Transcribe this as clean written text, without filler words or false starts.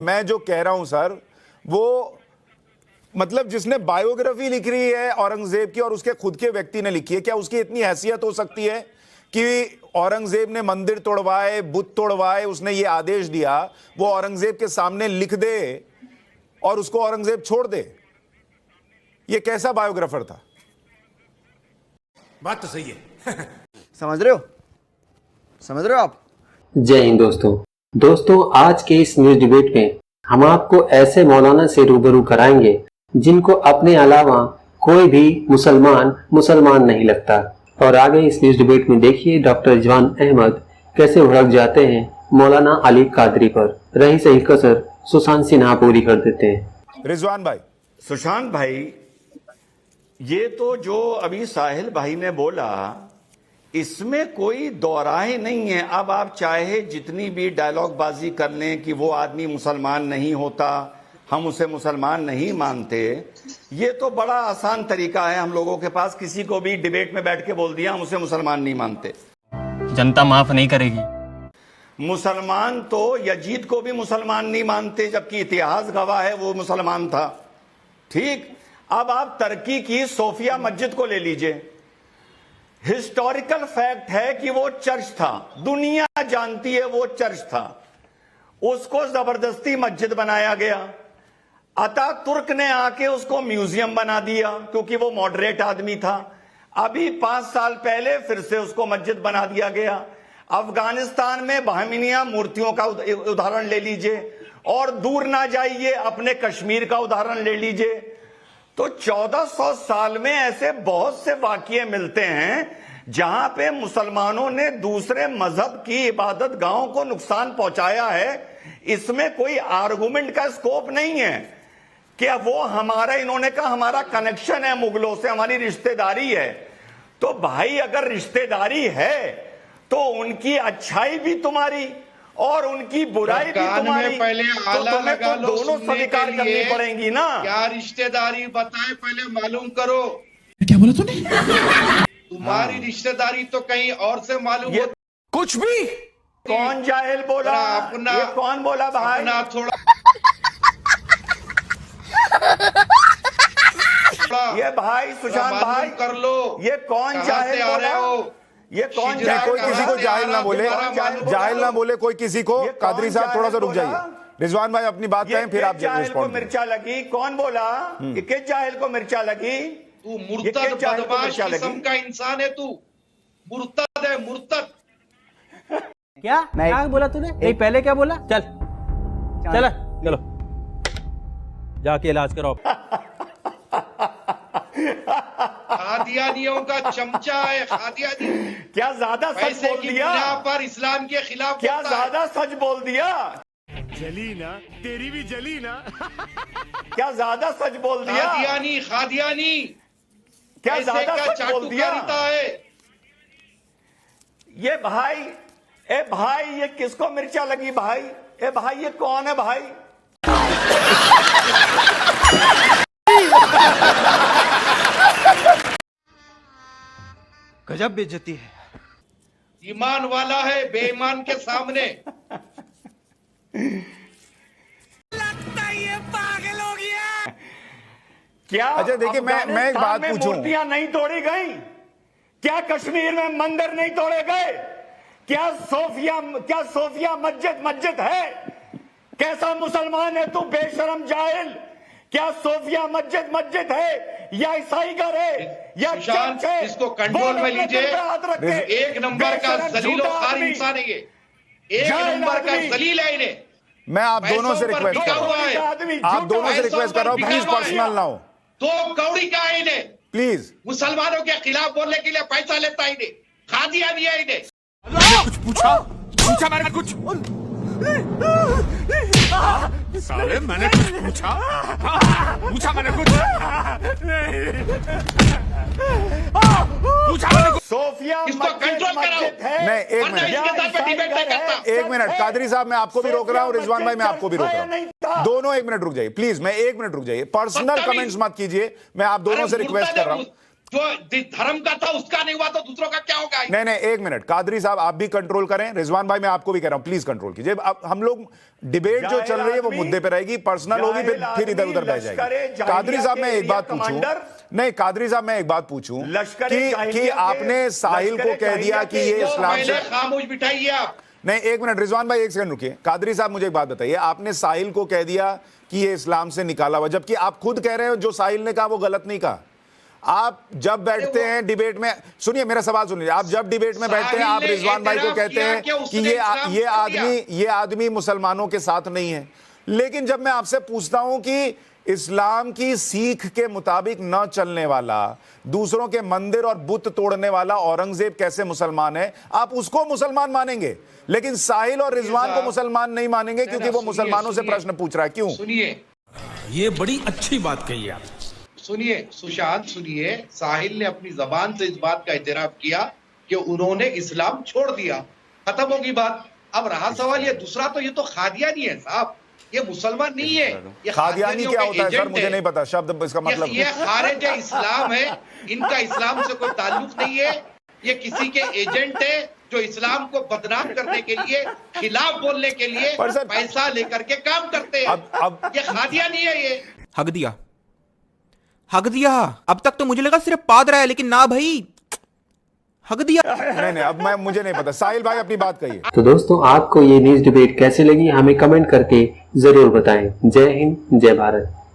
मैं जो कह रहा हूं सर, वो मतलब जिसने बायोग्राफी लिख रही है औरंगजेब की और उसके खुद के व्यक्ति ने लिखी है, क्या उसकी इतनी हैसियत हो सकती है कि औरंगजेब ने मंदिर तोड़वाए, बुत तोड़वाए, उसने ये आदेश दिया, वो औरंगजेब के सामने लिख दे और उसको औरंगजेब छोड़ दे? ये कैसा बायोग्राफर था? बात तो सही है। समझ रहे हो आप? जय हिंद दोस्तों, आज के इस न्यूज डिबेट में हम आपको ऐसे मौलाना से रूबरू कराएंगे जिनको अपने अलावा कोई भी मुसलमान नहीं लगता। और आगे इस न्यूज डिबेट में देखिए डॉक्टर रिजवान अहमद कैसे भड़क जाते हैं मौलाना अली कादरी पर। रही सही कसर सुशांत सिन्हा पूरी कर देते हैं। रिजवान भाई, सुशांत भाई, ये तो जो अभी साहिल भाई ने बोला इसमें कोई दोराहे नहीं है। अब आप चाहे जितनी भी डायलॉग बाजी कर लें कि वो आदमी मुसलमान नहीं होता, हम उसे मुसलमान नहीं मानते, ये तो बड़ा आसान तरीका है हम लोगों के पास। किसी को भी डिबेट में बैठ के बोल दिया हम उसे मुसलमान नहीं मानते, जनता माफ नहीं करेगी। मुसलमान तो यजीद को भी मुसलमान नहीं मानते, जबकि इतिहास गवाह है वो मुसलमान था। ठीक, अब आप तुर्की की सोफिया मस्जिद को ले लीजिए, हिस्टोरिकल फैक्ट है कि वो चर्च था, दुनिया जानती है वो चर्च था, उसको जबरदस्ती मस्जिद बनाया गया। अतातुर्क ने आके उसको म्यूजियम बना दिया क्योंकि वो मॉडरेट आदमी था। अभी 5 साल पहले फिर से उसको मस्जिद बना दिया गया। अफगानिस्तान में बहमिनिया मूर्तियों का उदाहरण ले लीजिए, और दूर ना जाइए अपने कश्मीर का उदाहरण ले लीजिए। तो 1400 साल में ऐसे बहुत से वाकये मिलते हैं जहां पे मुसलमानों ने दूसरे मजहब की इबादत गाहों को नुकसान पहुंचाया है। इसमें कोई आर्गुमेंट का स्कोप नहीं है कि वो हमारा, इन्होंने कहा हमारा कनेक्शन है मुगलों से, हमारी रिश्तेदारी है। तो भाई अगर रिश्तेदारी है तो उनकी अच्छाई भी तुम्हारी और उनकी बुराई भी तुम्हारी, पहले तो आला तुम्हें लगा तो लो दोनों स्वीकार करनी पड़ेंगी ना। क्या रिश्तेदारी बताए पहले मालूम करो। क्या बोला तूने? तुम्हारी रिश्तेदारी तो कहीं और से मालूम हो। कुछ भी। कौन जाहिल बोला? अपना ये कौन बोला भाई? अपना थोड़ा ये भाई सुशांत भाई कर लो। ये कौन जाहिल बोला? ये कौन जाहिल? कोई किसी को जाहिल ना बोले, जाहिल ना बोले कोई किसी को। कादरी साहब थोड़ा सा रुक जाइए। रिजवान भाई अपनी बात कहें, फिर आप जाहिल को रिस्पॉन्ड करें। मिर्चा लगी, कौन बोला? ये किस जाहिल को मिर्चा लगी? तू मुर्तद बदमाश किस्म का इंसान है, तू मुर्तद है, मुर्तद। क्या बोला तूने? नहीं, पहले क्या बोला? चलो जाके इलाज कराओ। खादियानियों का चमचा है, खादियानी। क्या ज्यादा सच पैसे बोल की दिया? बिना पर इस्लाम के खिलाफ क्या होता है। ज्यादा सच बोल दिया? जली ना, तेरी भी जली ना। क्या ज्यादा सच बोल दिया? खादियानी क्या पैसे ज्यादा का सच बोल दिया? चाटुकारिता है। ये भाई, ए भाई, ये किसको मिर्चा लगी भाई? ए भाई, ये कौन है भाई? गजब बेइज्जती है। ईमान वाला है बेईमान के सामने। लगता है ये पागल हो गया। क्या अच्छा देखिए, मैं एक बात अफगानिस्तान में पूछूं। मूर्तियां नहीं तोड़ी गई? क्या कश्मीर में मंदिर नहीं तोड़े गए? क्या सोफिया मस्जिद है? कैसा मुसलमान है तू बेशरम जाहिल? क्या सोफिया मस्जिद है या ईसाई घर है या सुशांत, चर्च है? इसको कंट्रोल में लीजिए। एक नंबर का जलीलो खार इंसान है ये। एक नंबर का जलील है इन्हें। मैं आप दोनों से पैसों पर रिक्वेस्ट कर बिका रहा हुआ है। हूं, आप दोनों से रिक्वेस्ट कर रहा हूं, प्लीज पर्सनल ना हो, तो कौड़ी का है इन्हें। प्लीज। मुसलमानों के खिलाफ बोलने के लिए पैसा लेता है इन्हें, खादिया दिया इन्हें। कुछ पूछा मैंने कुछ? साले मैंने कुछ पूछा मैंने कुछ? पूछा मैंने कुछ? सोफिया इसको कंट्रोल कराओ। है। नहीं, एक वरना मिनट, इसके साथ मैं डिबेट नहीं करता। एक मिनट। कादरी साहब, मैं आपको भी रोक रहा हूं, रिजवान भाई मैं आपको भी रोक रहा हूं। दोनों 1 मिनट रुक जाइए प्लीज। मैं 1 मिनट रुक जाइए, पर्सनल कमेंट्स मत कीजिए। मैं आप दोनों से रिक्वेस्ट कर रहा हूं। जो धर्म का था उसका नहीं हुआ तो दूसरों का क्या होगा? नहीं नहीं, एक मिनट कादरी साहब, आप भी कंट्रोल करें। रिजवान भाई, मैं आपको भी कह रहा हूं, प्लीज कंट्रोल कीजिए। अब हम लोग डिबेट जो चल रही है वो मुद्दे पे रहेगी, पर्सनल होगी, फिर इधर उधर बह जाएगी। कादरी साहब, मैं एक बात पूछूं, नहीं कादरी साहब, मैं एक बात पूछूं कि आपने साहिल को कह दिया कि ये इस्लाम से, खामोश बिठाइए आप। नहीं एक मिनट रिजवान भाई, एक सेकंड रुकिए। कादरी साहब, मुझे एक बात बताइए, आपने साहिल को कह दिया कि ये इस्लाम से निकाला हुआ, जबकि आप खुद कह रहे हो जो साहिल ने कहा वो गलत नहीं कहा। आप जब बैठते हैं डिबेट में, सुनिए मेरा सवाल सुनिए, आप जब डिबेट में बैठते हैं आप रिजवान भाई को कहते हैं कि ये आदमी मुसलमानों के साथ नहीं है, लेकिन जब मैं आपसे पूछता हूं कि इस्लाम की सीख के मुताबिक न चलने वाला, दूसरों के मंदिर और बुत तोड़ने वाला औरंगजेब कैसे मुसलमान है, आप उसको मुसलमान मानेंगे, लेकिन साहिल और रिजवान को मुसलमान नहीं मानेंगे क्योंकि वो मुसलमानों से प्रश्न पूछ रहा है। क्यों? सुनिए, ये बड़ी अच्छी बात कही आप। सुनिए सुशांत, सुनिए, साहिल ने अपनी जबान से इस बात का इतराफ किया कि उन्होंने इस्लाम छोड़ दिया, खत्म होगी बात। अब रहा सवाल ये दूसरा, तो ये तो खादियानी है साहब, ये मुसलमान नहीं है। ये खादियानी क्या होता है सर? मुझे नहीं पता शब्द इसका मतलब। ये खारिज इस्लाम है, इनका इस्लाम से कोई ताल्लुक नहीं है। ये किसी के एजेंट है जो इस्लाम को बदनाम करने के लिए, खिलाफ बोलने के लिए पैसा लेकर के काम करते हैं। अब ये खादियानी है। ये हक दिया। अब तक तो मुझे लगा सिर्फ पाद रहा है, लेकिन ना भाई, हक दिया। नहीं अब मुझे नहीं पता। साहिल भाई अपनी बात कहिए। तो दोस्तों, आपको ये न्यूज डिबेट कैसे लगी हमें कमेंट करके जरूर बताएं। जय हिंद, जय भारत।